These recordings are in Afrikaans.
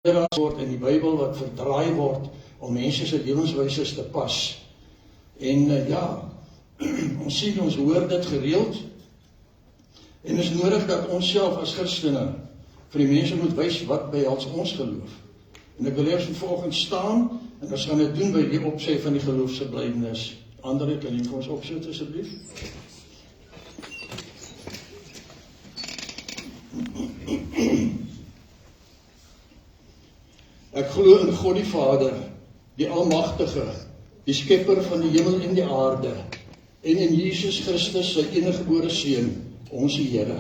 word in die Bybel wat verdraai word om mense se lewenswyse te pas. En ja, ons sien, ons hoor dit gereeld en is nodig dat ons self as Christene vir die mense moet wys wat behels ons geloof. En ek wil eers vanoggend staan en ons gaan dit doen by die opsê van die geloofsbelijdenis. Andre, kan jy vir ons opsit asseblief? Ek glo in God die Vader, die Almagtige, die Skepper van die hemel en die aarde, en in Jesus Christus, sy eniggebore Seun, ons Here,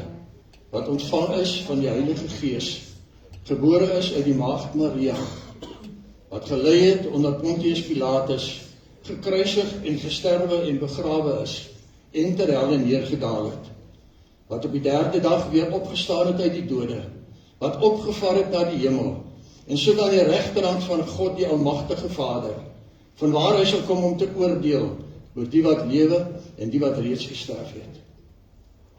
wat ontvang is van die Heilige Gees, gebore is uit die Maagd Maria, wat gelei het onder Pontius Pilatus, gekruisig en gesterwe en begrawe is, en ter helle neergedaal het, wat op die derde dag weer opgestaan het uit die dode, wat opgevaar het na die hemel, en sit aan die regterhand van God die Almagtige Vader, vanwaar hy sal kom om te oordeel oor die wat lewe en die wat reeds gesterf het.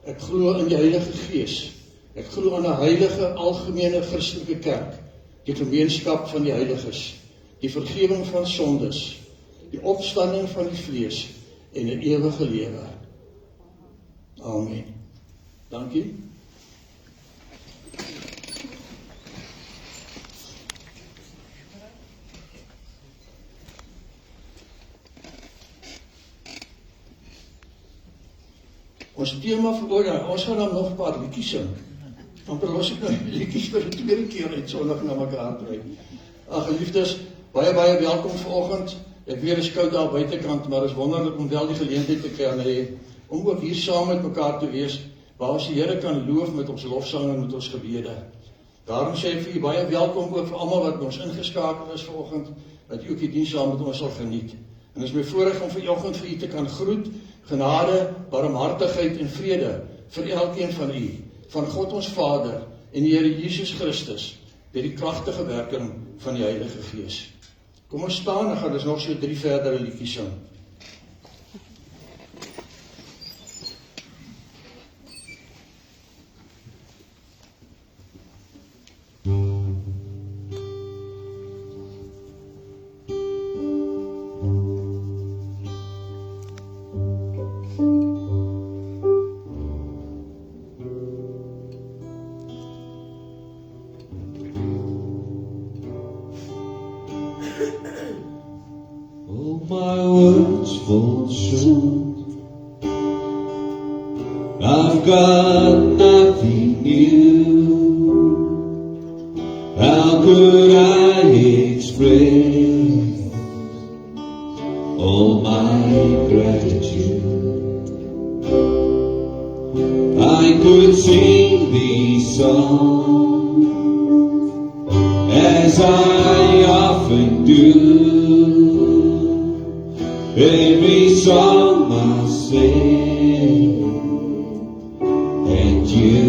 Ek glo in die Heilige Gees, ek glo aan 'n heilige algemene Christelike kerk, die gemeenskap van die heiliges, die vergewing van sondes, die opstanding van die vlees en 'n ewige lewe. Amen. Dankie. Ons thema vir ons gaan dan nog 'n paar liedjies sing. Dan los ek nou die liedjies vir die tweede keer uit Sondag na mekaar bly. Ag geliefdes, baie welkom vanoggend. Ek weet dit is koud daar buitekant, maar dit is wonderlik om wel die geleentheid te kan hê om ook hier saam met mekaar te wees, waar ons die Here kan loof met ons lofsang en met ons gebede. Daarom sê ek vir u baie welkom ook vir almal wat ons ingeskakel is vanoggend, dat u ook die diens saam met ons sal geniet. En dit is my voorreg om vanoggend vir u te kan groet. Genade, barmhartigheid en vrede vir elkeen van u, van God ons Vader en die Here Jesus Christus, deur die kragtige werking van die Heilige Gees. Kom ons staan en gaan ons nog so 3 verdere liedjies sing. I've got nothing new. How could I express all my gratitude? I could sing these songs as I often do. Every song I sing, and you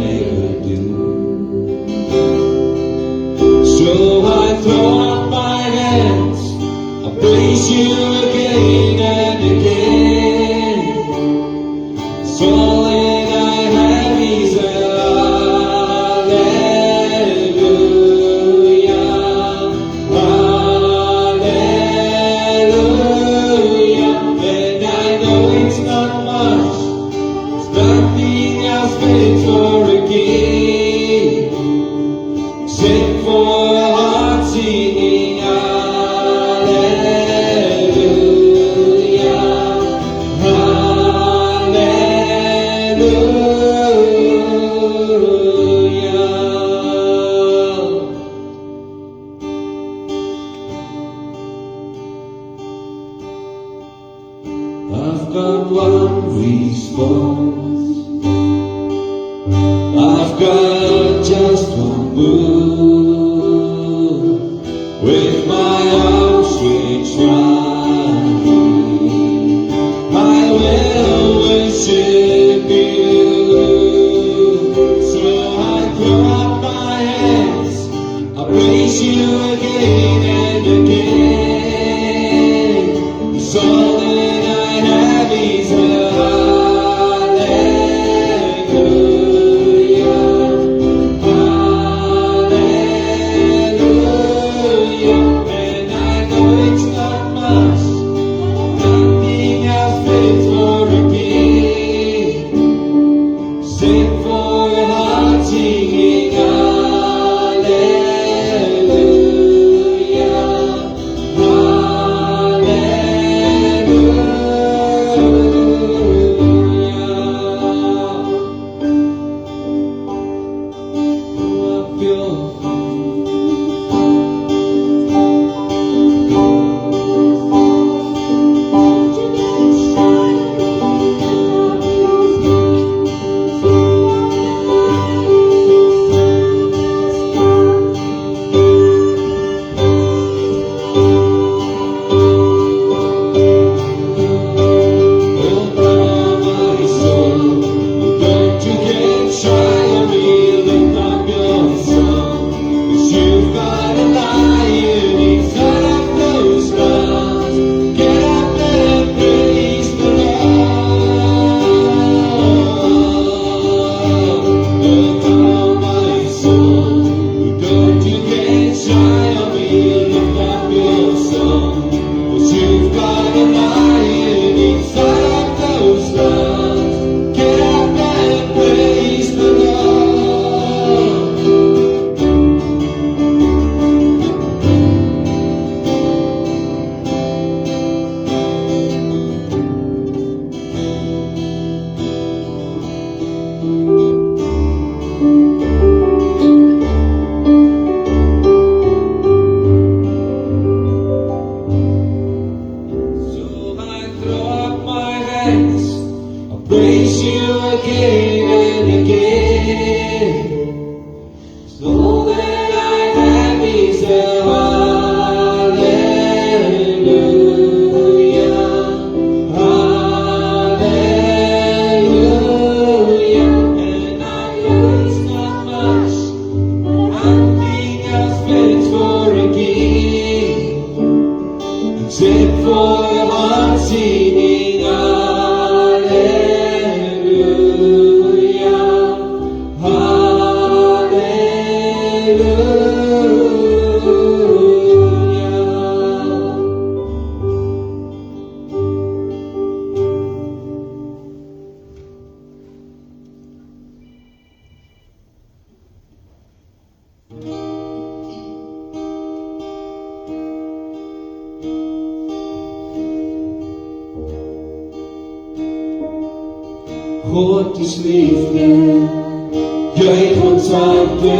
never do. So I throw up my hands, I praise you again and again. So all that I have is a hallelujah, hallelujah. And I know it's not much, it's nothing else fit for a king, except for a heart singing hallelujah, hallelujah. I've got one response, I've got just one move, with my arms stretched wide, I will worship you. So I throw up my hands, I praise you again and again. So all that I have is a hallelujah. God is liefde, juich ons harte,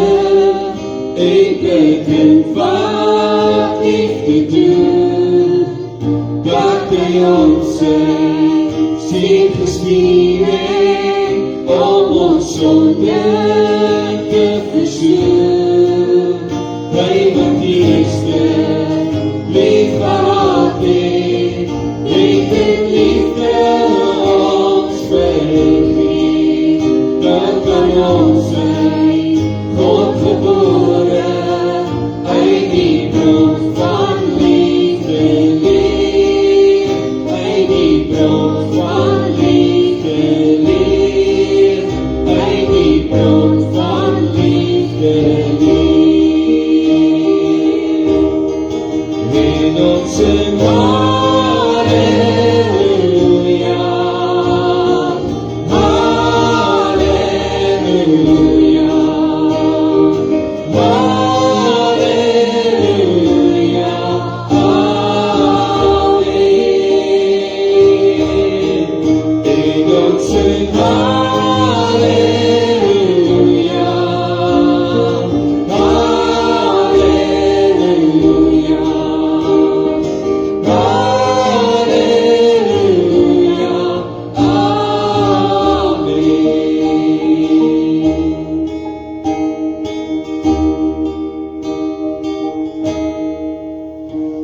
en begin wat liefde doen. Dat hy ons seën gestuur het, om ons sonde te versoen. Hy wat die eerste lief gehad het, het in liefde ons vergeet. Dan kan ons God gebore, uit die bron van liefde leer. Uit die bron van liefde leer. Uit die bron van liefde leer. In ons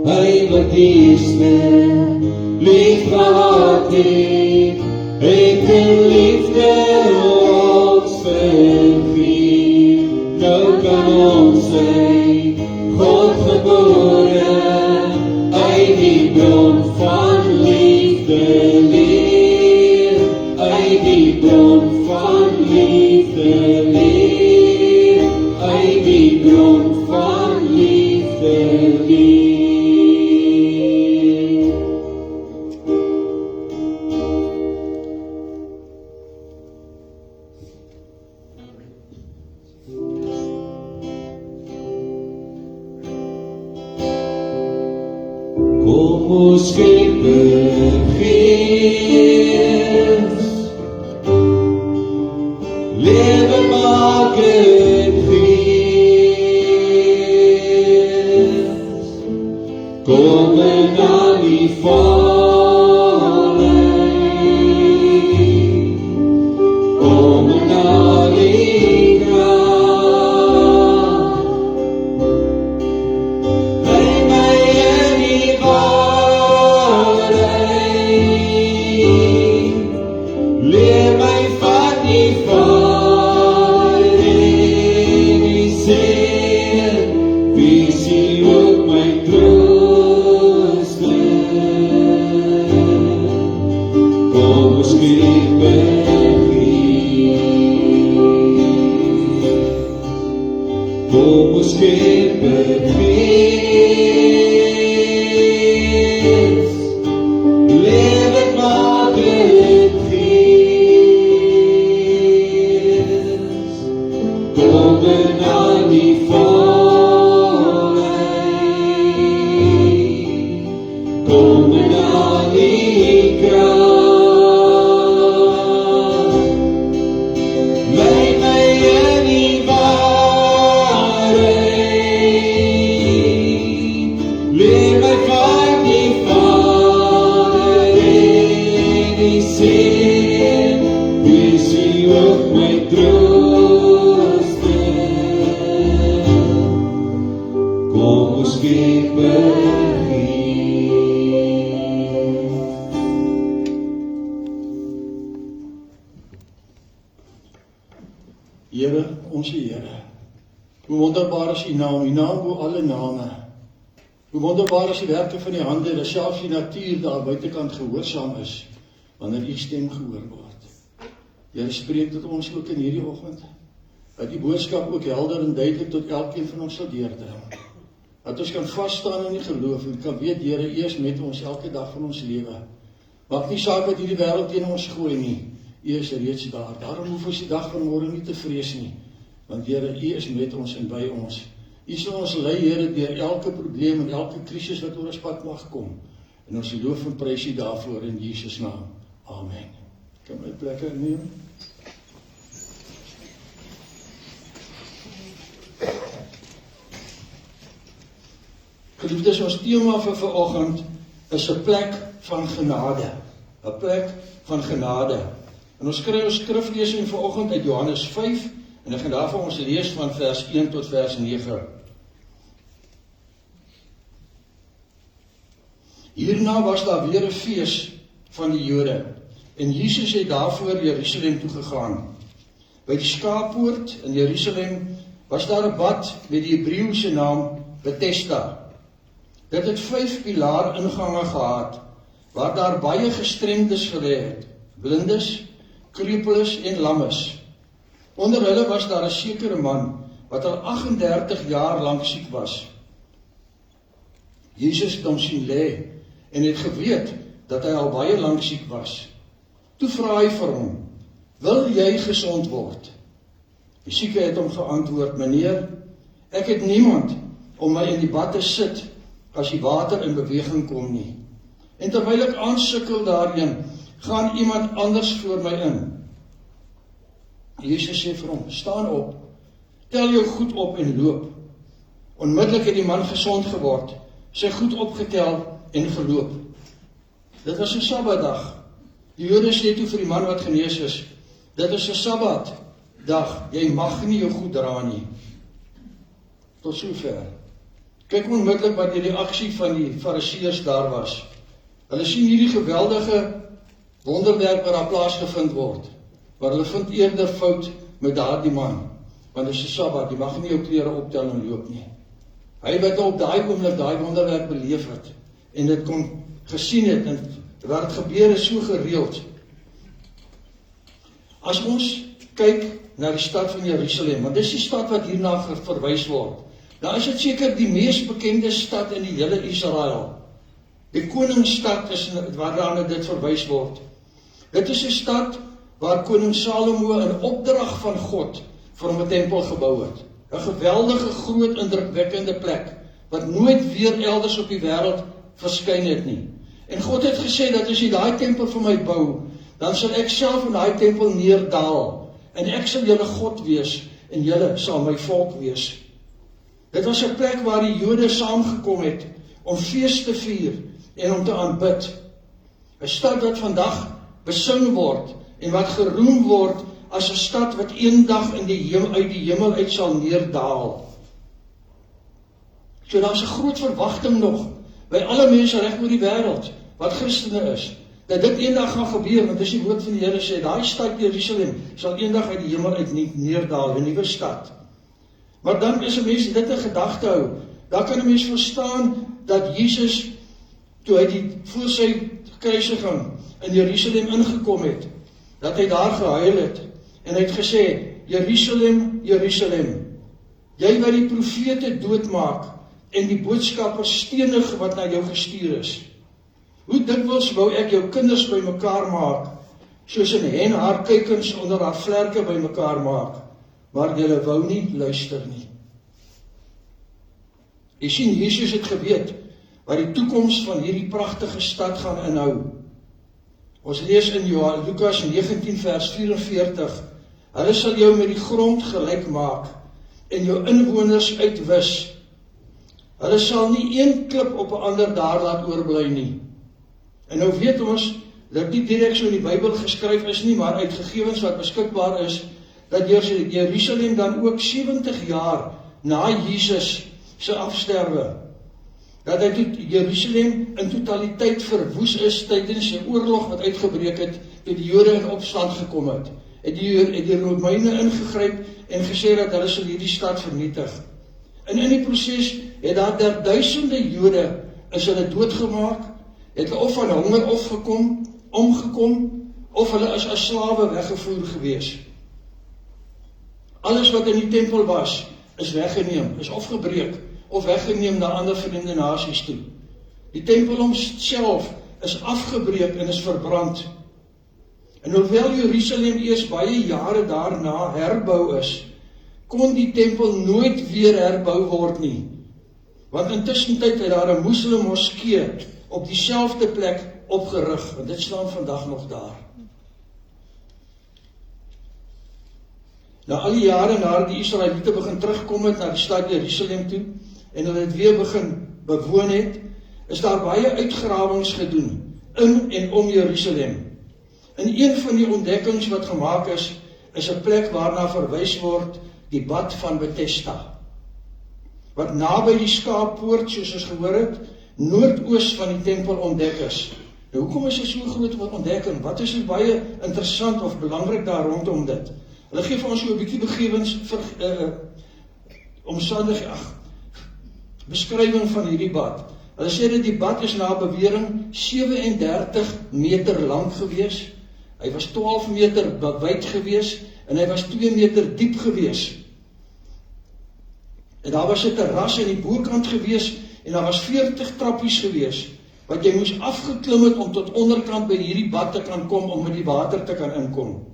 hy wat die eerste lief gehad het, het in liefde ons vergeet. Nou kan ons God gebore, uit die bron van liefde leer. Uit die bron van liefde leer. Uit die bron van liefde leer. Kom ons Skepper Gees, lewe maak het Gees. Kom en aan die vallei, kom en aan die graf. Leid my in die vallei, leer my van die val en die seer, wees hier ook my trooster. Kom ons Skepper Gees, kom ons Skepper Gees, lewe maak het Gees. Kom en aan die vallei, kom en aan die krag. Leid my in die waarheid, leer my van die Vader en die Seun, wees hier ook my trooster. kom ons Skepper hier. Here, onze Here, hoe wonderbaar is U naam bo alle name. Hoe wonderbaar is die werke van die hande, dat selfs die natuur daar buitekant gehoorsaam is, wanneer U stem gehoor word. Here, spreek tot ons ook in hierdie oggend, dat die boodskap ook helder en duidelik tot elkeen van ons sal deurdring. Dat ons kan vasstaan in die geloof en kan weet, Here, U is met ons elke dag van ons lewe. Maak nie saak wat hierdie wêreld teen ons gooi nie. U is reeds daar. Daarom hoef ons die dag van môre nie te vrees nie. Want Here, U is met ons en by ons. U sal ons lei, Here, deur elke probleem en elke krisis wat oor ons pad mag kom. En ons loof en prys U daarvoor in Jesus naam. Amen. Kan my plek inneem? Geliefdes, ons tema vir vanoggend is 'n plek van genade. 'n Plek van genade. En ons kry ons skriflesing vanoggend uit Johannes 5 en ek gaan daarvan ons lees van vers 1 tot vers 9. Hierna was daar weer 'n fees van die Jode en Jesus het daarvoor Jerusalem toe gegaan. By die skaappoort in Jerusalem was daar 'n bad met die Hebreëse naam Bethesda. Dit het 5 pilaar ingange gehad, waar daar baie gestremdes gelê het, blindes, krepeles en lammes. Onder hulle was daar 'n sekere man, wat al 38 jaar lank siek was. Jesus het hom sien lê, en het geweet, dat hy al baie lank siek was. Toe vra hy vir hom, wil jy gesond word? Die sieke het hom geantwoord, meneer, ek het niemand om my in die bad te sit, as die water in beweging kom nie. En terwyl ek aansukkel daarin, gaan iemand anders voor my in. Jesus sê vir hom, staan op, tel jou goed op en loop. Onmiddellik het die man gesond geword, sy goed opgetel en geloop. Dit was 'n Sabbatdag. Die Jode sê toe vir die man wat genees is, dit is 'n Sabbatdag, jy mag nie jou goed dra nie. Tot sover. Kyk onmiddellik wat die reaksie van die Fariseërs daar was. Hulle sien hierdie geweldige wonderwerk wat daar plaasgevind word, maar hulle vind eerder fout met daardie man, want dit is 'n Sabbat, jy mag nie jou klere optel en loop nie. Hy wat op daai oomblik daai wonderwerk beleef het, en dit kon gesien het, en wat het gebeur is so gereeld. As ons kyk na die stad van Jerusalem, want dis die stad wat hierna verwys word, dan is dit seker die mees bekende stad in die hele Israel. Die koningsstad is waaraan dit verwys word. Dit is 'n stad waar koning Salomo in opdrag van God vir hom 'n tempel gebou het. 'n Geweldige, groot, indrukwekkende plek, wat nooit weer elders op die wêreld verskyn het nie. En God het gesê dat as jy daai tempel vir my bou, dan sal ek self in daai tempel neerdaal, en ek sal julle God wees, en julle sal my volk wees. Dit was 'n plek waar die Jode saamgekom het, om fees te vier, en om te aanbid. 'n Stad wat vandag besing word, en wat geroem word, as 'n stad wat eendag uit die hemel uit sal neerdaal. So daar is 'n groot verwagting nog, by alle mense reg oor die wêreld, wat Christene is, dat dit eendag gaan gebeur, want dis die woord van die Here sê, daai stad Jerusalem sal eendag uit die hemel uit neerdaal, 'n nuwe stad. Maar dan is 'n mens dit in gedagte hou, dan kan 'n mens verstaan dat Jesus, toe hy voor sy kruisiging in Jerusalem ingekom het, dat hy daar gehuil het, en hy het gesê, Jerusalem, Jerusalem, jy wat die profete doodmaak, en die boodskappers stenig wat na jou gestuur is. Hoe dikwels wou ek jou kinders bymekaar maak, soos 'n hen haar kuikens onder haar vlerke bymekaar maak, maar julle wou nie luister nie. Jy sien, Jesus het geweet wat die toekoms van hierdie pragtige stad gaan inhou. Ons lees in Lukas 19 vers 44, hulle sal jou met die grond gelyk maak en jou inwoners uitwis. Hulle sal nie een klip op 'n ander daar laat oorbly nie. En nou weet ons, dat nie direk so in die Bybel geskryf is nie, maar uit gegevens wat beskikbaar is, dat Jerusalem dan ook 70 jaar na Jesus se afsterwe, dat hy Jerusalem in totaliteit verwoes is tydens 'n oorlog wat uitgebreek het, toe die Jode in opstand gekom het. Het die Romeine ingegryp en gesê dat hulle sal hierdie stad vernietig. En in die proses het daar duisende Jode is hulle doodgemaak, het hulle of van honger omgekom, of hulle is as slawe weggevoer gewees. Alles wat in die tempel was, is weggeneem, is afgebreek, of weggeneem na ander vreemde nasies toe. Die tempel homself is afgebreek en is verbrand. En hoewel Jerusalem eers baie jare daarna herbou is, kon die tempel nooit weer herbou word nie. Want intussen tyd het daar 'n moslim moskee op dieselfde plek opgerig, en dit staan vandag nog daar. Na al die jare nadat die Israeliete begin terugkom het na die stad Jerusalem toe, en hulle het weer begin bewoon het, is daar baie uitgrawings gedoen, in en om Jerusalem. En een van die ontdekkings wat gemaak is 'n plek waarna verwys word, die bad van Bethesda, wat naby die skaappoort, soos ons gehoor het, noordoos van die tempel ontdek is. Nou, hoekom is dit so groot ontdekking? Wat is baie interessant of belangrik daar rondom dit? Hulle gee vir ons so 'n bietjie begewens beskrywing van hierdie bad. Hulle sê dat die bad is na bewering 37 meter lank gewees. Hy was 12 meter wyd gewees en hy was 2 meter diep gewees. En daar was 'n terras aan die bokant gewees en daar was 40 trappies gewees wat jy moes afgeklim het om tot onderkant by hierdie bad te kan kom om met die water te kan inkom.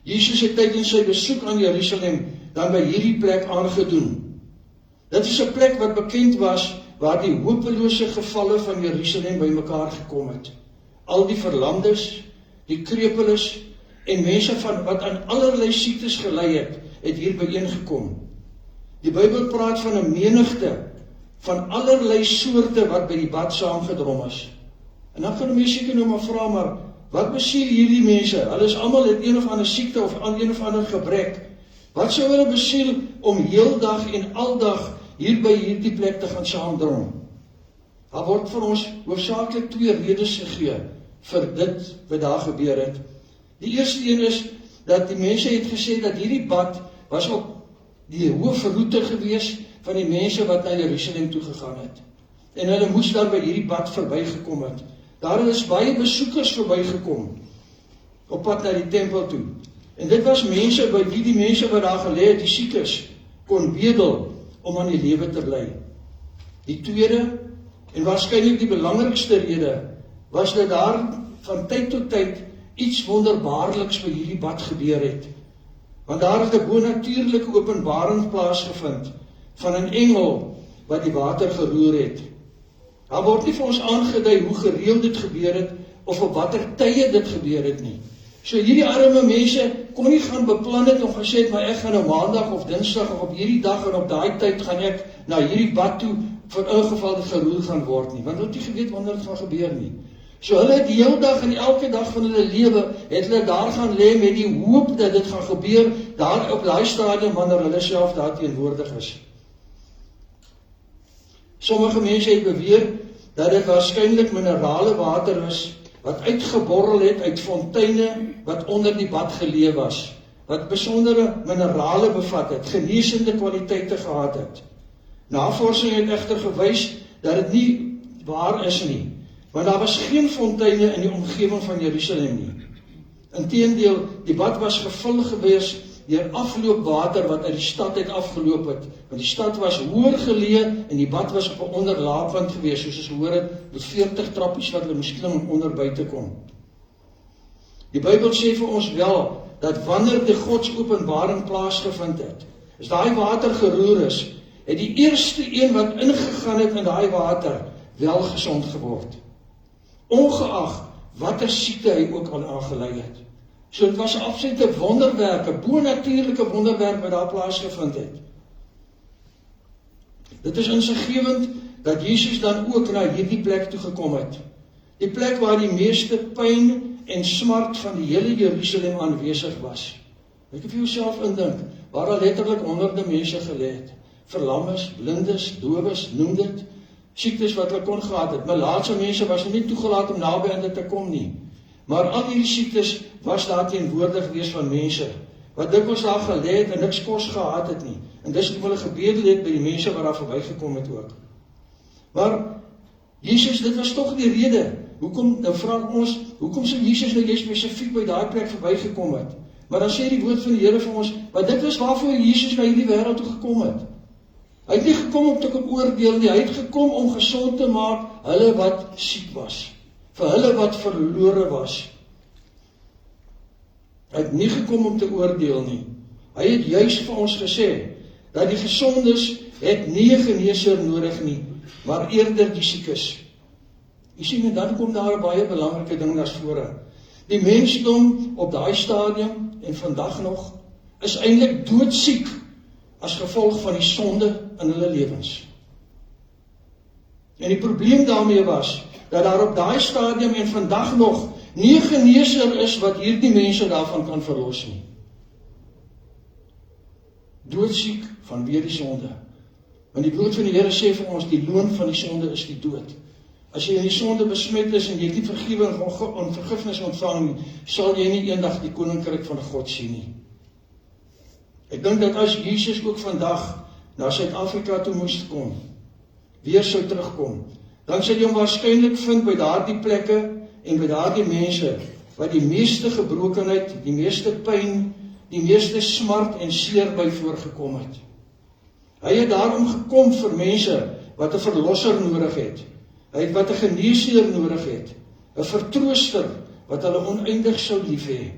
Jesus het tydens sy besoek aan Jerusalem dan by hierdie plek aangedoen. Dit is 'n plek wat bekend was waar die hopelose gevalle van Jerusalem bymekaar gekom het. Al die verlamdes, die krepeles en mense wat aan allerlei siektes gelei het hier byeengekom. Die Bybel praat van 'n menigte van allerlei soorte wat by die bad saamgedrom is. En dan kan 'n mens seker nou maar vra, maar wat besiel hierdie mense? Hulle is almal het een of ander siekte of een of ander gebrek. Wat sou hulle besiel om heeldag en aldag hier by hierdie plek te gaan saamdrom? Daar word vir ons hoofsaaklik 2 redes gegee vir dit wat daar gebeur het. Die eerste een is dat die mense het gesê dat hierdie bad was op die hoofroete gewees van die mense wat na Jerusalem toe gegaan het. En hulle moes dan by hierdie bad verbygekom het. Daar is baie besoekers verbygekom op pad na die tempel toe. En dit was mense by wie die mense wat daar gelê het, die siekes, kon bedel om aan die lewe te bly. Die tweede en waarskynlik die belangrikste rede was dat daar van tyd tot tyd iets wonderbaarliks by hierdie bad gebeur het. Want daar het 'n bonatuurlike openbaring plaasgevind van 'n engel wat die water geroer het. Daar word nie vir ons aangedui hoe gereeld dit gebeur het of op watter tye dit gebeur het nie. So hierdie arme mense kon nie gaan beplan het of gesê het, maar ek gaan nou maandag of dinsdag of op hierdie dag en op daai tyd gaan ek na hierdie bad toe vir ingeval dit geroer gaan word nie, want hulle het nie geweet wanneer dit gaan gebeur nie. So hulle het die hele dag en elke dag van hulle lewe het hulle daar gaan lê met die hoop dat dit gaan gebeur daar op daai stadium wanneer hulle self daar teenwoordig is. Sommige mense het beweer dat dit waarskynlik minerale water is wat uitgeborrel het uit fonteine wat onder die bad geleë was, wat besondere minerale bevat het, genesende kwaliteite gehad het. Navorsing het egter gewys dat dit nie waar is nie, want daar was geen fonteine in die omgewing van Jerusalem nie. Inteendeel, die bad was gevul gewees deur afloopwater wat uit die stad uit afgeloop het, want die stad was hoër geleë en die bad was op 'n onderlaafwand gewees, soos ons gehoor het, met 40 trappies wat hulle moes klim om onder by te kom. Die Bybel sê vir ons wel dat wanneer die Godsopenbaring plaasgevind het, as daai water geroer is, het die eerste een wat ingegaan het in daai water wel gesond geword. Ongeag watter siekte hy ook al aangelei het. So dit was 'n absolute wonderwerk, 'n bonatuurlike wonderwerk wat daar plaasgevind het. Dit is insiggewend dat Jesus dan ook na hierdie plek toe gekom het. Die plek waar die meeste pyn en smart van die hele Jerusalem aanwesig was. Ek het vir jouself indink, waar al letterlik honderde mense gelê het. verlammes, blindes, dowes, noem dit, siektes wat hulle kon gehad het. Melaatse mense was nie toegelaat om naby aan dit te kom nie. Maar al hierdie siektes was daar teenwoordig gewees van mense, wat dikwels daar gelê het en niks kos gehad het nie. En dis hoe hulle gebedel het by die mense wat daar verbygekom het ook. Maar Jesus, dit was tog die rede. Hoekom, nou vra ons, hoekom sou Jesus nou jy spesifiek by daai plek verbygekom het? Maar dan sê die woord van die Here vir ons, maar dit was waarvoor Jesus na hierdie wêreld toe gekom het. Hy het nie gekom om te kom oordeel nie, hy het gekom om gesond te maak hulle wat siek was, vir hulle wat verlore was. Hy het nie gekom om te oordeel nie. Hy het juis vir ons gesê, dat die gesondes het nie 'n geneesheer nodig nie, maar eerder die siekes. Jy sien, en dan kom daar 'n baie belangrike ding na vore. Die mensdom op daai stadium, en vandag nog, is eintlik doodsiek, as gevolg van die sonde in hulle lewens. En die probleem daarmee was, dat daar op daai stadium en vandag nog nie 'n geneesheer is wat hierdie mense daarvan kan verlos nie. Doodsiek vanweë die sonde. Want die woord van die Here sê vir ons, die loon van die sonde is die dood. As jy in die sonde besmet is en jy het nie vergifnis en vergifnis ontvang nie, sal jy nie eendag die koninkryk van God sien nie. Ek dink dat as Jesus ook vandag na Suid-Afrika toe moes kom, weer sou terugkom, dan sal jy hom waarskynlik vind by daardie plekke en by daardie mense wat die meeste gebrokenheid, die meeste pyn, die meeste smart en seer by voorgekom het. Hy het daarom gekom vir mense wat 'n verlosser nodig het. Hy het wat 'n geneesheer nodig het, 'n vertrooster wat hulle oneindig sou lief hê.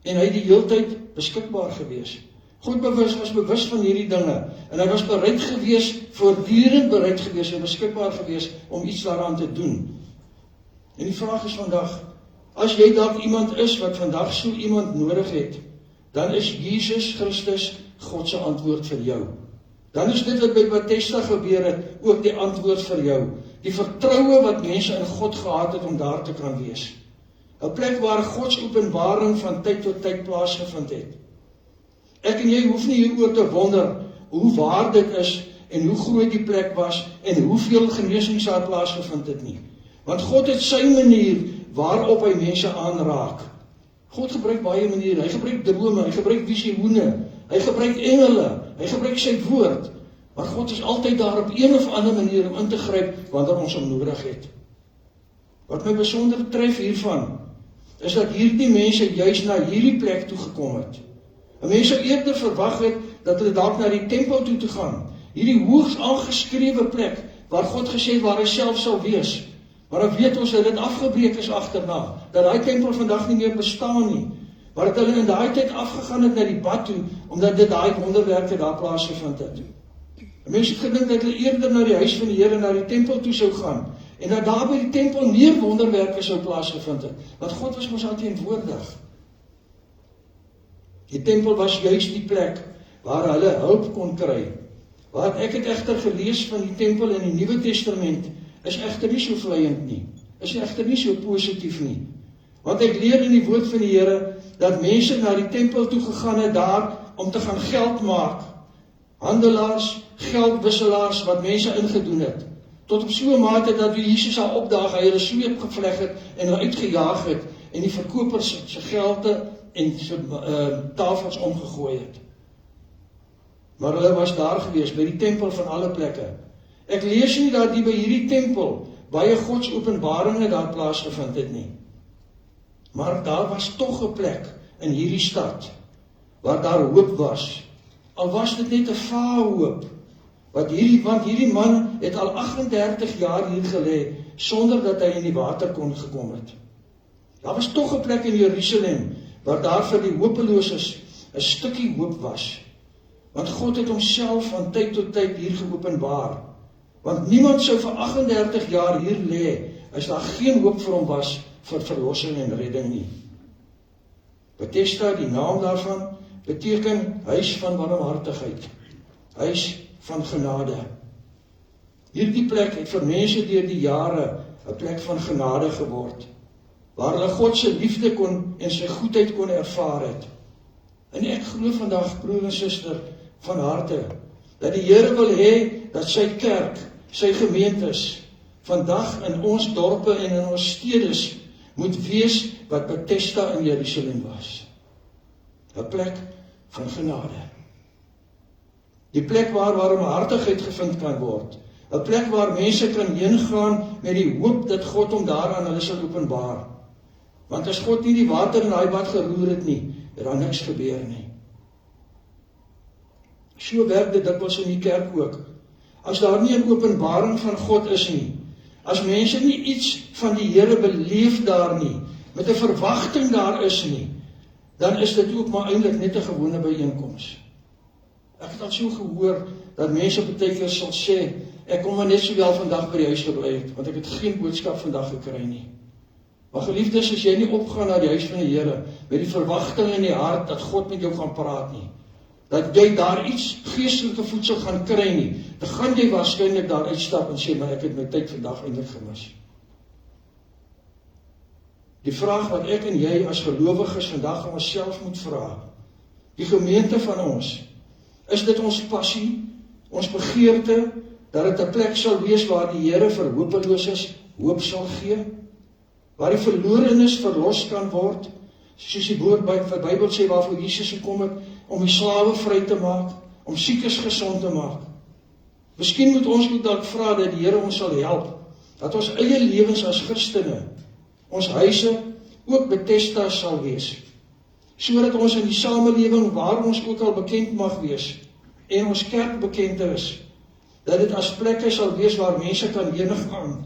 En hy het die heeltyd beskikbaar gewees. God was bewus van hierdie dinge, en hy was bereid gewees, voortdurend bereid gewees en beskikbaar gewees om iets daaraan te doen. En die vraag is vandag, as jy dalk iemand is wat vandag so iemand nodig het, dan is Jesus Christus God se antwoord vir jou. Dan is dit wat by Bethesda gebeur het, ook die antwoord vir jou. Die vertroue wat mense in God gehad het om daar te kan wees. 'n plek waar Gods openbaring van tyd tot tyd plaasgevind het. Ek en jy hoef nie hieroor te wonder hoe waar dit is en hoe groot die plek was en hoeveel genesings daar plaasgevind het nie. Want God het sy manier waarop hy mense aanraak. God gebruik baie maniere. Hy gebruik drome, hy gebruik visioene, hy gebruik engele, hy gebruik sy woord. Maar God is altyd daar op een of ander manier om in te gryp wanneer ons hom nodig het. Wat my besonder tref hiervan, is dat hierdie mense juis na hierdie plek toe gekom het. En mense sou eerder verwag het dat hulle dalk na die tempel toe gaan. Hierdie hoogs aangeskrewe plek waar God gesê het waar hy self sal wees. Maar dan weet ons dat dit afgebreek is agterna, dat daai tempel vandag nie meer bestaan nie. Maar dat hulle in daai tyd afgegaan het na die bad toe, omdat dit daai wonderwerke daar plaasgevind het. Mense het gedink dat hulle eerder na die huis van die Here, na die tempel toe sou gaan, en dat daar by die tempel meer wonderwerke sou plaasgevind het, want God was mos daar teenwoordig. Die tempel was juist die plek waar hulle hulp kon kry. Wat ek het egter gelees van die tempel in die Nuwe Testament, is egter nie so vleiend nie, is egter nie so positief nie. Want ek leer in die woord van die Here, dat mense na die tempel toe gegaan het daar, om te gaan geld maak. Handelaars, geldwisselaars, wat mense ingedoen het. Tot op so 'n mate dat wie Jesus daar opdaag, hy hulle sweep gevleg het, en hulle uitgejaag het, en die verkopers se gelde en sy tafels omgegooi het. Maar hulle was daar gewees, by die tempel van alle plekke. Ek lees nie dat die by hierdie tempel baie Gods openbaringe daar plaasgevind het nie. Maar daar was tog 'n plek in hierdie stad, waar daar hoop was. Al was dit net 'n vae hoop. Want hierdie man het al 38 jaar hier gelê, sonder dat hy in die water kon gekom het. Daar was tog 'n plek in Jerusalem, waar daar vir die hopeloses 'n stukkie hoop was. Want God het homself van tyd tot tyd hier geopenbaar. Want niemand sou vir 38 jaar hier lê, as daar geen hoop vir hom was, vir verlossing en redding nie. Bethesda, die naam daarvan, beteken huis van barmhartigheid, huis van genade. Hierdie plek het vir mense deur die jare 'n plek van genade geword, waar hulle God se liefde kon en sy goedheid kon ervaar het. En ek glo vandag, broer en suster, van harte, dat die Here wil hê, dat sy kerk, sy gemeentes, vandag in ons dorpe en in ons stedes, moet wees wat Bethesda in Jerusalem was. 'n plek van genade. Die plek waar barmhartigheid gevind kan word. 'n plek waar mense kan heen gaan met die hoop dat God hom daaraan hulle sal openbaar. Want as God nie die water in daai bad geroer het nie, het daar niks gebeur nie. So werk dit dikwels in die kerk ook. As daar nie 'n openbaring van God is nie, as mense nie iets van die Here beleef daar nie, met 'n verwagting daar is nie, dan is dit ook maar eintlik net 'n gewone byeenkoms. Ek het al so gehoor dat mense baie keer sal sê, ek kom maar net so wel vandag by die huis gebly het, want ek het geen boodskap vandag gekry nie. Maar geliefdes, as jy nie opgaan na die huis van die Here met die verwagting in die hart dat God met jou gaan praat nie, dat jy daar iets geestelike voedsel gaan kry nie, dan gaan jy waarskynlik daar uitstap en sê, maar ek het my tyd vandag eintlik gemis. Die vraag wat ek en jy as gelowiges vandag aan onsself moet vra, die gemeente van ons, is dit ons passie, ons begeerte, dat dit 'n plek sal wees waar die Here vir hopeloses hoop sal gee, waar die verlorenes verlos kan word, soos die Bybel sê waarvoor Jesus gekom het, om die slawe vry te maak, om siekes gesond te maak. Miskien moet ons ook dalk vra dat die Here ons sal help, dat ons eie lewens as Christene, ons huise ook Bethesda sal wees, sodat ons in die samelewing waar ons ook al bekend mag wees, en ons kerk bekend is, dat dit as plekke sal wees waar mense kan heen gaan,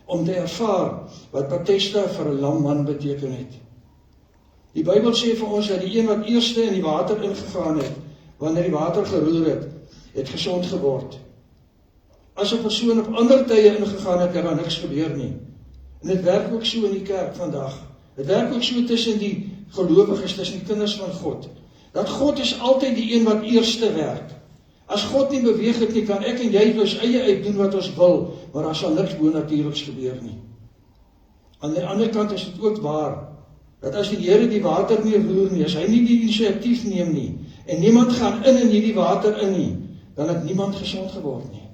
om te ervaar wat Bethesda vir 'n lam man beteken het. Die Bybel sê vir ons dat die een wat eerste in die water ingegaan het, wanneer die water geroer het gesond geword. As 'n persoon op ander tye ingegaan het, kan daar niks gebeur nie. En dit werk ook so in die kerk vandag. Dit werk ook so tussen die gelowiges, tussen die kinders van God. Dat God is altyd die een wat eerste werk. As God nie beweeg het nie, kan ek en jy ons eie uitdoen wat ons wil, maar daar sal niks bonatuurliks gebeur nie. Aan die ander kant is dit ook waar, dat as die Here die water nie roer nie, as hy nie die inisiatief neem nie, en niemand gaan in hierdie water in nie, dan het niemand gesond geword nie.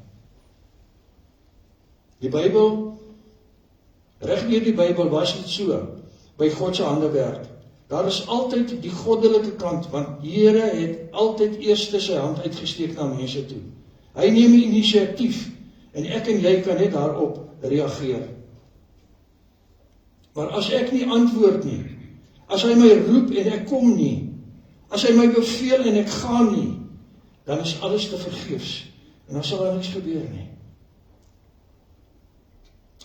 Die Bybel, reg deur die Bybel was dit so, by God se hande werk. Daar is altyd die goddelike kant, want die Here het altyd eers sy hand uitgesteek na mense toe. Hy neem die inisiatief, en ek en jy kan net daarop reageer. Maar as ek nie antwoord nie, as hy my roep en ek kom nie, as hy my beveel en ek gaan nie, dan is alles te vergeefs, en dan sal daar niks gebeur nie.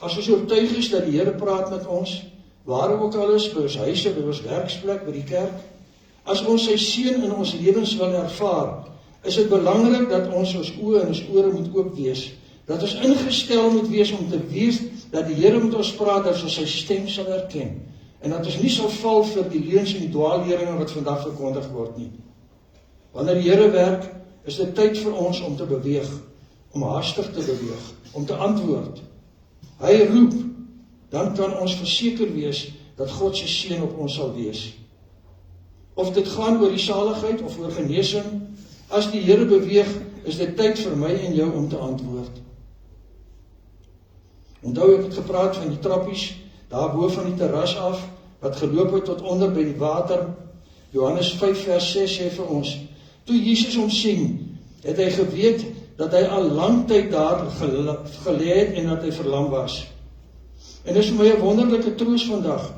As ons oortuig is dat die Here praat met ons, waar ook al is, by ons huise, by ons werksplek, by die kerk, as ons sy seën in ons lewens wil ervaar, is dit belangrik dat ons oë en ons ore moet oop wees, dat ons ingestel moet wees om te weet dat die Here met ons praat, dat ons sy stem sal herken, en dat ons nie sal val vir die leuns en die dwaalleringe wat vandag verkondig word nie. Wanneer die Here werk, is dit tyd vir ons om te beweeg, om haastig te beweeg, om te antwoord. Hy roep, dan kan ons verseker wees dat God se seën op ons sal wees. Of dit gaan oor die saligheid of oor genesing, as die Here beweeg, is dit tyd vir my en jou om te antwoord. Onthou, ek het gepraat van die trappies, daar bo van die terras af, wat geloop het tot onder by die water. Johannes 5 vers 6 sê vir ons, toe Jesus hom sien, het hy geweet dat hy al lang tyd daar gelê het en dat hy verlam was. En dis vir my 'n wonderlike troos vandag,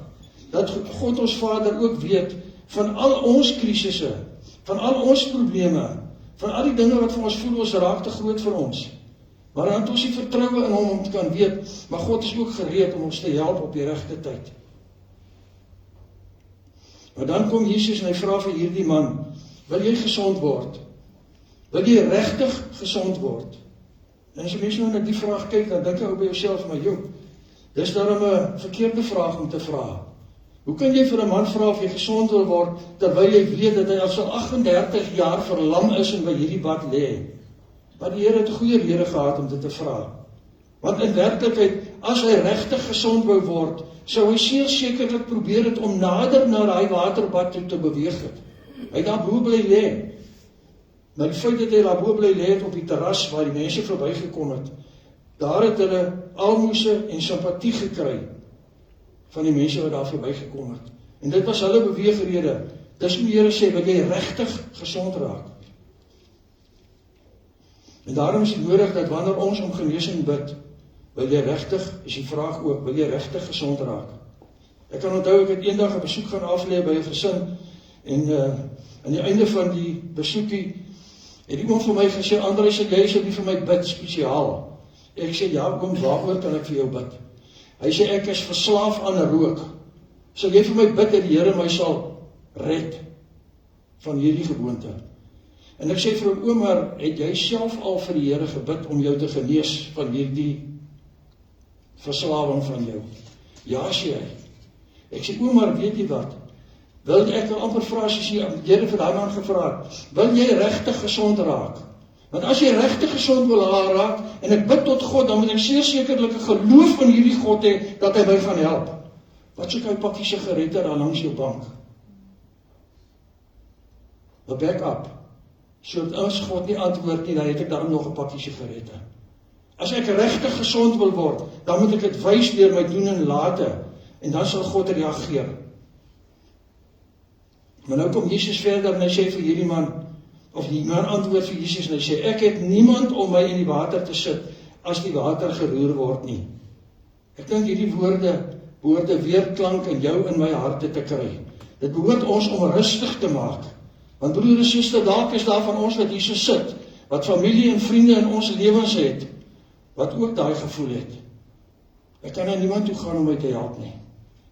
dat God ons Vader ook weet van al ons krisisse, van al ons probleme, van al die dinge wat vir ons voel ons raak te groot vir ons. Maar dan het ons die vertroue in hom om te kan weet, maar God is ook gereed om ons te help op die regte tyd. Maar dan kom Jesus en hy vra vir hierdie man, wil jy gesond word? Wil jy regtig gesond word? En as jy mense nou na die vraag kyk, dan dink jy ook by jouself, maar joh, dis daarom 'n verkeerde vraag om te vra. Hoe kan jy vir 'n man vra of jy gesond wil word, terwyl jy weet dat hy al so 38 jaar verlam is en by hierdie bad lê? Maar die Here het 'n goeie rede gehad om dit te vra. Want in werklikheid, as hy regtig gesond wou word, sou hy sekerlik probeer het om nader na daai waterbad toe te beweeg het. Hy het daar bo bly lê. Maar die feit dat hy daar bo bly lê het op die terras waar die mense verbygekom het, daar het hulle almose en simpatie gekry van die mense wat daar verbygekom het. En dit was hulle beweegrede. Dis hoe die Here sê, wil jy regtig gesond raak? En daarom is dit nodig dat wanneer ons om genesing bid, wil jy regtig, is die vraag ook, wil jy regtig gesond raak? Ek kan onthou, ek het eendag 'n besoek gaan aflê by 'n gesin, en aan die einde van die besoekie, het die oom vir my gesê, André, sê jy sal nie vir my bid spesiaal. Ek sê, ja, oom, waaroor kan ek vir jou bid? Hy sê, ek is verslaaf aan rook. Sal jy vir my bid dat die Here my sal red van hierdie gewoonte? En ek sê vir hom, oom, maar het jy self al vir die Here gebid om jou te genees van hierdie verslawing van jou? Ja, sê hy. Ek sê, oom, maar weet jy wat? Wil ek amper vra, as jy die Here vir daai man gevra het, wil jy regtig gesond raak? Want as jy regtig gesond wil raak, en ek bid tot God, dan moet ek zeer sekerlik 'n geloof in hierdie God hê, dat hy my gaan help. Wat soek hy pakkie sigarette daar langs jou bank? 'n Backup. So as God nie antwoord nie, dan het ek daarom nog 'n pakkie sigarette. As ek regtig gesond wil word, dan moet ek dit wys deur my doen en late, en dan sal God reageer. Maar nou kom Jesus verder en hy sê vir hierdie man, of die man antwoord vir Jesus en hy sê, ek het niemand om my in die water te sit, as die water geroer word nie. Ek dink hierdie woorde behoort 'n weerklank in jou en my harte te kry. Dit behoort ons om rustig te maak. Want broer en suster, dalk is daar van ons wat hier so sit, wat familie en vriende in ons lewens het, wat ook daai gevoel het. Ek kan na niemand toe gaan om my te help nie.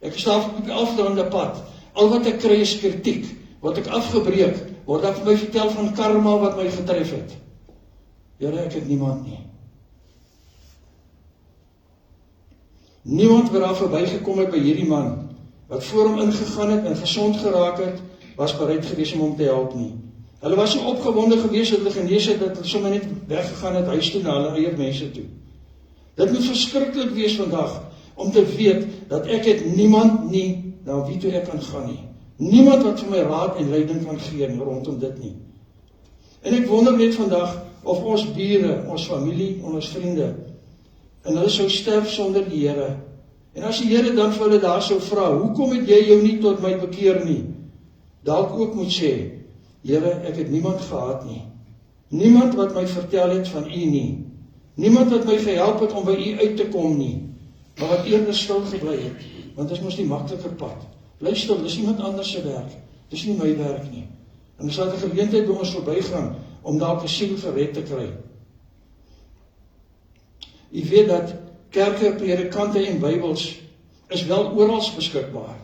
Ek is daar op die afdraande pad. Al wat ek kry is kritiek, word ek afgebreek, word ek vir my vertel van karma wat my getref het. Here, ek het niemand nie. Niemand wat daar verbygekom het by hierdie man, wat voor hom ingegaan het en gesond geraak het, was bereid gewees om hom te help nie. Hulle was so opgewonde gewees dat hulle genees het, dat hulle sommer net weggegaan het huis toe na hulle eie mense toe. Dit moet verskriklik wees vandag, om te weet, dat ek het niemand nie, na wie toe ek kan gaan nie. Niemand wat vir my raad en leiding kan gee nie, rondom dit nie. En ek wonder net vandag, of ons bure, ons familie, ons vriende, en hulle sou sterf sonder die Here. En as die Here dan vir hulle daar sou vra, hoekom het jy jou nie tot my bekeer nie? Dalk ook moet sê, Here, ek het niemand gehad nie. Niemand wat my vertel het van U nie. Niemand wat my gehelp het om by U uit te kom nie. Maar wat eerder stil gebly het, want dit is mos die makliker pad. Bly stil, dis iemand anders se werk. Dis nie my werk nie. En ons laat 'n geleentheid by ons verbygaan, om dalk 'n siel gered te kry. U weet dat kerke, predikante en Bybels is wel oral beskikbaar.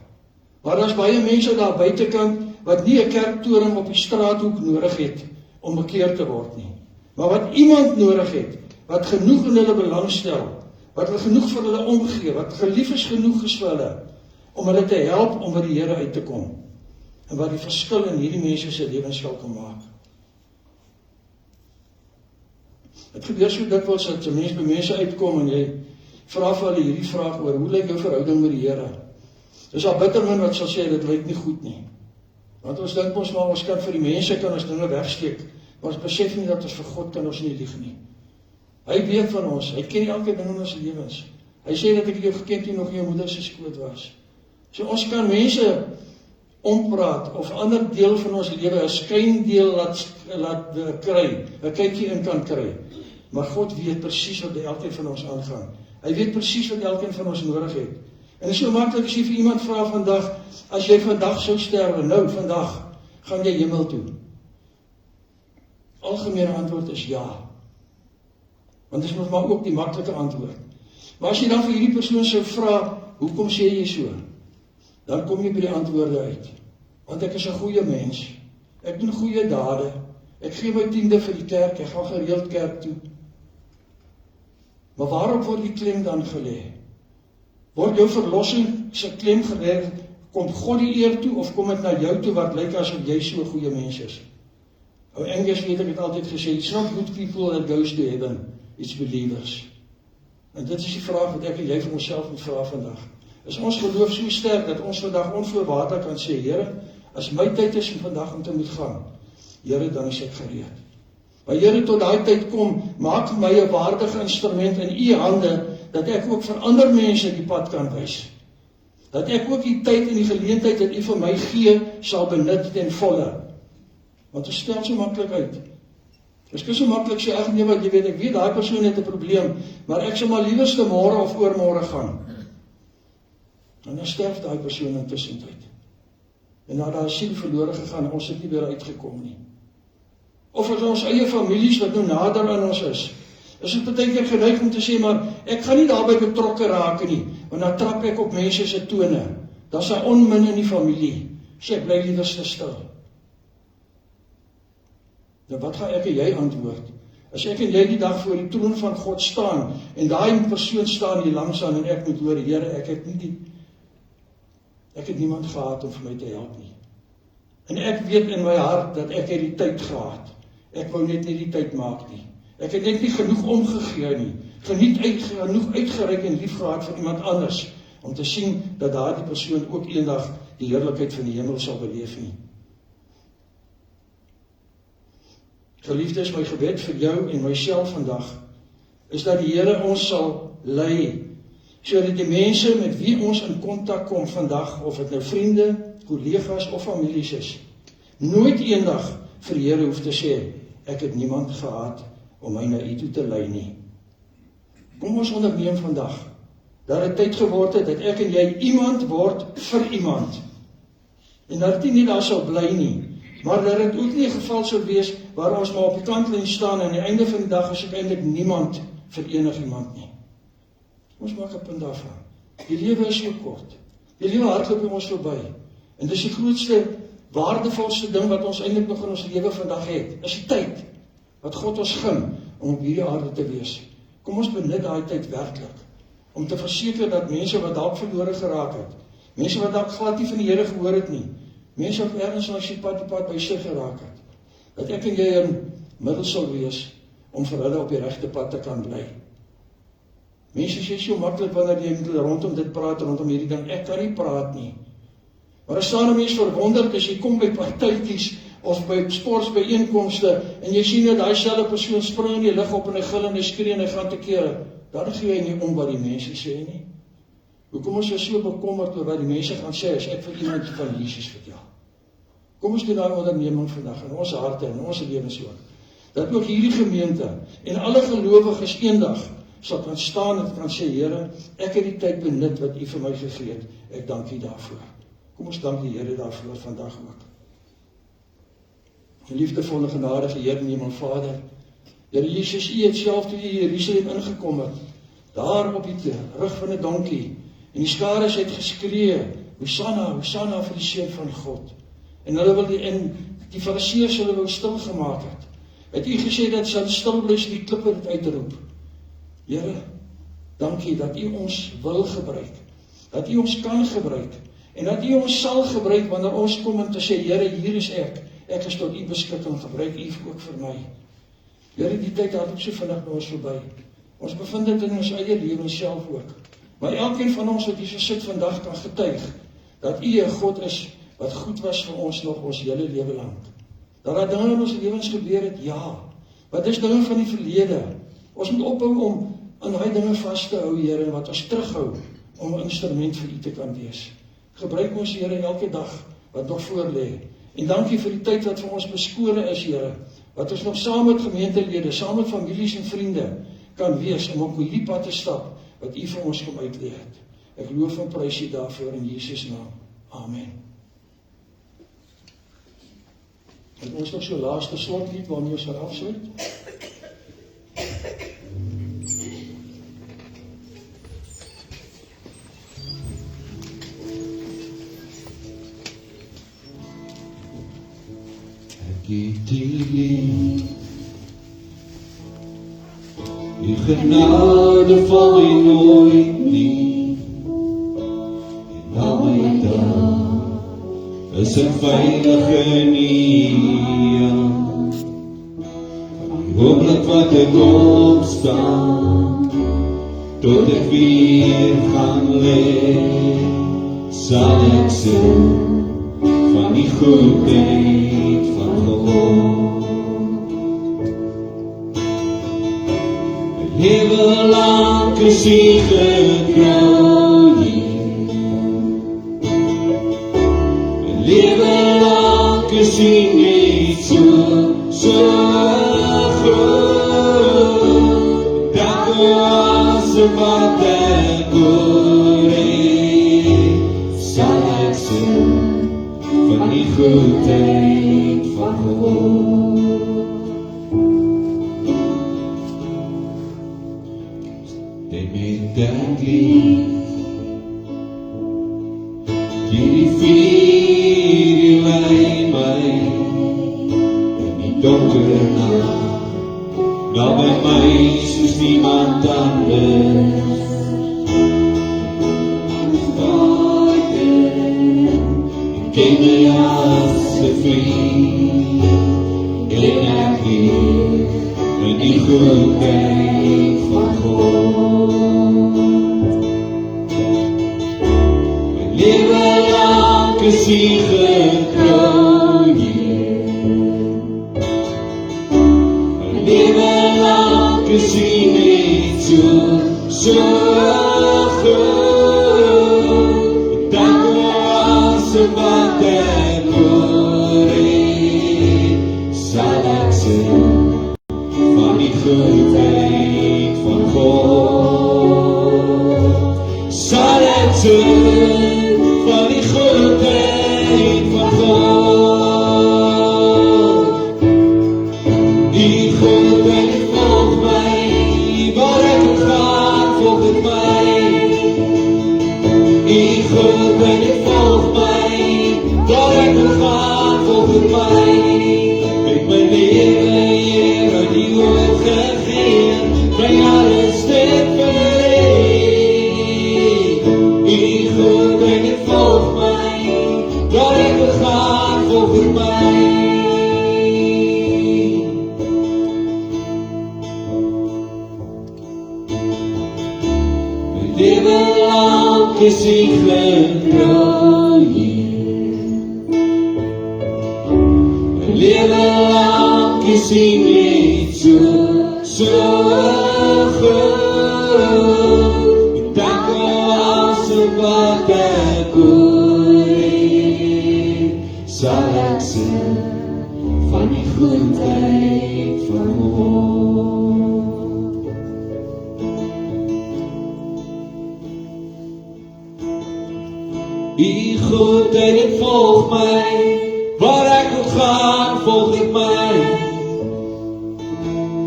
Maar daar's baie mense daar buitekant wat nie 'n kerktoring op die straathoek nodig het om bekeer te word nie. Maar wat iemand nodig het, wat genoeg in hulle belangstel, wat hulle genoeg vir hulle omgee, wat gelief is genoeg is vir hulle, om hulle te help om by die Here uit te kom. En wat die verskil in hierdie mense se lewens sal kan maak. Het gebeur so dikwels dat 'n mens by mense uitkom en jy vra vir hulle hierdie vraag oor, hoe lyk jou verhouding met die Here? Dis al bitter min wat sal sê, dit lyk nie goed nie. Want ons dink ons maar, ons kan vir die mense kan ons dinge wegsteek, maar ons besef nie dat ons vir God kan ons nie lieg nie. Hy weet van ons, hy ken elke ding in ons lewens. Hy sê dat ek jou geken toe nog in jou moeder se skoot was. So ons kan mense ompraat, of ander deel van ons lewe, 'n skyndeel laat kry, 'n kykie in kan kry. Maar God weet presies wat by elkeen van ons aangaan. Hy weet presies wat elkeen van ons nodig het. En dit is so maklik as jy vir iemand vra vandag, as jy vandag sou sterwe, nou vandag, gaan jy hemel toe? Algemene antwoord is ja. Want dit is maar ook die maklike antwoord. Maar as jy dan vir hierdie persoon sou vra, hoekom sê jy so? Dan kom jy by die antwoorde uit. Want ek is 'n goeie mens. Ek doen goeie dade. Ek gee my 10de vir die kerk. Ek gaan gereeld kerk toe. Maar waarop word die klem dan gelê? Word jou verlossing se klem gelê, kom God die eer toe, of kom dit na jou toe wat lyk asof jy so 'n goeie mens is? Ou Engels weet ek het altyd gesê, it's not good people that goes to heaven, it's believers. En dit is die vraag wat ek en jy vir onsself moet vra vandag. Is ons geloof so sterk dat ons vandag onvoorwaardelik kan sê, Here, as my tyd is vandag om te moet gaan, Here, dan is ek gereed. Maar Here, tot daai tyd kom, maak my 'n waardige instrument in U hande, dat ek ook vir ander mense die pad kan wys. Dat ek ook die tyd en die geleentheid wat U vir my gee, sal benut ten volle. Want dit stel so maklik uit. Dit is so maklik sê, ag nee, wat jy weet, ek weet daai persoon het 'n probleem, maar ek sal maar liewerste môre of oormôre gaan. En dan sterf daai persoon in tussentyd. En nou daar is siel verlore gegaan, ons het nie weer uitgekom nie. Of as ons eie families wat nou nader aan ons is dit baie keer geneig om te sê, maar ek gaan nie daarbey betrokke raak nie, want dan trap ek op mense se tone. Daar's 'n onmin in die familie. Sê ek bly liewerste stil. Nou wat gaan ek en jy antwoord? As ek en jy die dag voor die troon van God staan, en daai persoon staan hier langs aan, en ek moet hoor, Here, ek het niemand gehad om vir my te help nie. En ek weet in my hart, dat ek het die tyd gehad. Ek wou net nie die tyd maak nie. Ek het net nie genoeg omgegee nie. Genoeg uitgereik en lief gehad vir iemand anders, om te sien, dat daardie persoon ook eendag die heerlikheid van die hemel sal beleef nie. Geliefdes, my gebed vir jou en myself vandag, is dat die Here ons sal lei, sodat die mense met wie ons in kontak kom vandag, of dit nou vriende, kollegas of families is, nooit eendag vir die Here hoef te sê, ek het niemand gehad om my na U toe te lei nie. Kom ons onderneem vandag, dat het tyd geword het, dat ek en jy iemand word vir iemand. En dat dit nie daar sal bly nie, maar dat dit ook nie 'n geval sal wees, waar ons maar op die kantlyn staan, en aan die einde van die dag is eintlik niemand vir enigiemand nie. Ons maak 'n punt daarvan. Die lewe is so kort. Die lewe hardloop ons verby. En dis die grootste, waardevolste ding wat ons eintlik nog in ons lewe vandag het, is die tyd wat God ons gun om op hierdie aarde te wees. Kom ons benut daai tyd werklik, om te verseker dat mense wat dalk verlore geraak het, mense wat dalk glad nie van die Here gehoor het nie, mense wat ergens langs die pad by sig geraak het, dat ek en jy 'n middel sal wees om vir hulle op die regte pad te kan bly. Mense sê so maklik wanneer jy rondom dit praat, rondom hierdie ding, ek kan nie praat nie. Maar er staan 'n mens verwonderd as jy kom by partytjies of by sportbyeenkomste en jy sien dat daai selfde persoon spring in die lug op en hy gil en hy skree en hy gaan te kere. Dan gee hy nie om wat die mense sê nie. Hoekom ons is so bekommerd oor wat die mense gaan sê as ek vir iemand van Jesus vertel? Kom ons doen daai onderneming vandag in ons harte en ons lewens ook. Dat ook hierdie gemeente en alle gelowiges eendag sal kan staan en kan sê, Here, ek het die tyd benut wat U vir my gegee het. Ek dank U daarvoor. Kom ons dank die Here daarvoor vandag ook. Liefdevolle genadige Heer en Hemelvader, Here Jesus, U het self toe U Jerusalem ingekom het, daar op die rug van 'n donkie, en die skares het geskree, Hosanna, Hosanna vir die Seun van God. En hulle wil die Fariseërs hulle wou stil gemaak het U gesê dat sal stil bly die klippe dit uitroep. Here, dankie dat U ons wil gebruik, dat U ons kan gebruik, en dat U ons sal gebruik wanneer ons kom om te sê, Here, hier is ek is tot U beskikking, gebruik U ook vir my. Here, die tyd hardloop so vinnig by ons verby. Ons bevind dit in ons eie lewens self ook. Maar elkeen van ons wat hier so sit vandag kan getuig, dat U 'n God is wat goed was vir ons nog ons hele lewe lank. Dat daar dinge in ons lewens gebeur het, ja. Maar dis dinge van die verlede. Ons moet ophou om aan daai dinge vas te hou, Here, wat ons terughou om 'n instrument vir U te kan wees. Gebruik ons, Here, elke dag wat nog voor lê. En dankie vir die tyd wat vir ons beskore is, Here, wat ons nog saam met gemeentelede, saam met families en vriende kan wees om op hierdie pad te stap wat U vir ons kom uitleer het. Ek loof en prys U daarvoor in Jesus naam. Amen. En ons nog so laaste slotlied waarmee ons gaan afsluit. Die U genade val my nooit nie, en al my dag is ek veilig in U hand. Die oomblik wat ek opstaan, tot ek weer gaan lê, sal ek sing van van die goedheid van God. Een lewe lang is hy getrou, een lewe lang is hy net so groot. Dat was wat ek hoor het, sal ek sing van die goedheid van God. Dit met ek lief, die vuur lei my in die donker nacht, nou by my soos niemand anders. Ken my as 'n vriend, en ek leef in die goedheid van God. My lewe lang is hy getrou, my lewe lang is hy net so groot. Dat was wat ek hoor het, sal ek sing van die goedheid van God. Sal ek sing van die goedheid van God. Die goedheid volg my, waar ek ook gaan, volg het my. Die goedheid volg my, waar ek ook gaan, volg het my. Met my lewe hier aan die woord gegeen, my alles dit verleen. Die goedheid volg my, waar ek ook gaan, volg het my. My lewe lang is hy getrou, my lewe lang is hy net so groot. Dat was wat ek hoor het, sal ek sing van die goedheid van God. Die goedheid volg my, waar ek ook gaan, volg het my.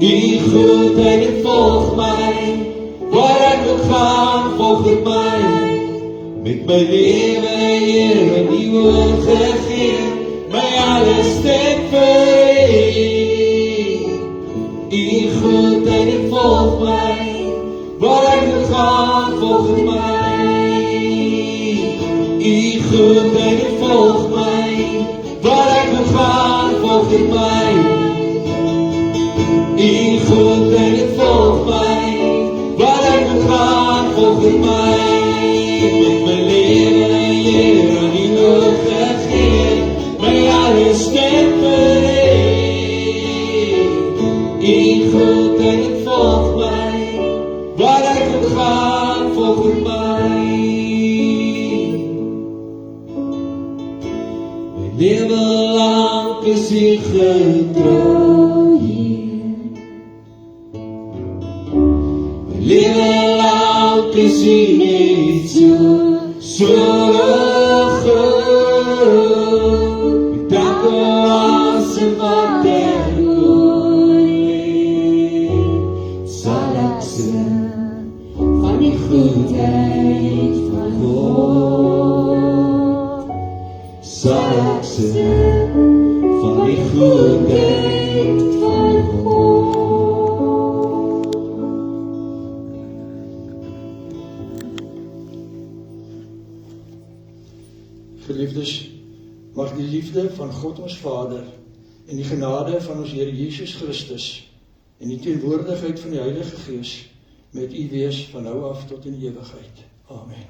Die goedheid volg my, waar ek ook gaan, volg het my. Met my lewe hier in die woord gegeen, my alles dit verleen. Die goedheid volg my, waar ek ook gaan, volg het my. Die goedheid volg my, waar ek ook gaan, volg het my. Die goedheid volg my, waar ek ook gaan, volg het my. Met my lewe hier aan die woord gegeen, my alles dit verleen. Die goedheid volg my, waar ek ook gaan, volg het my. Lewe lang is hy getrou, my lewe lang is hy net so groot. Dat was wat ek hoor het, sal ek sing van die goedheid van God. Sal ek sing van die goedheid van God. Geliefdes, mag die liefde van God ons Vader en die genade van ons Here Jesus Christus en die teenwoordigheid van die Heilige Gees met u wees van nou af tot in ewigheid. Amen.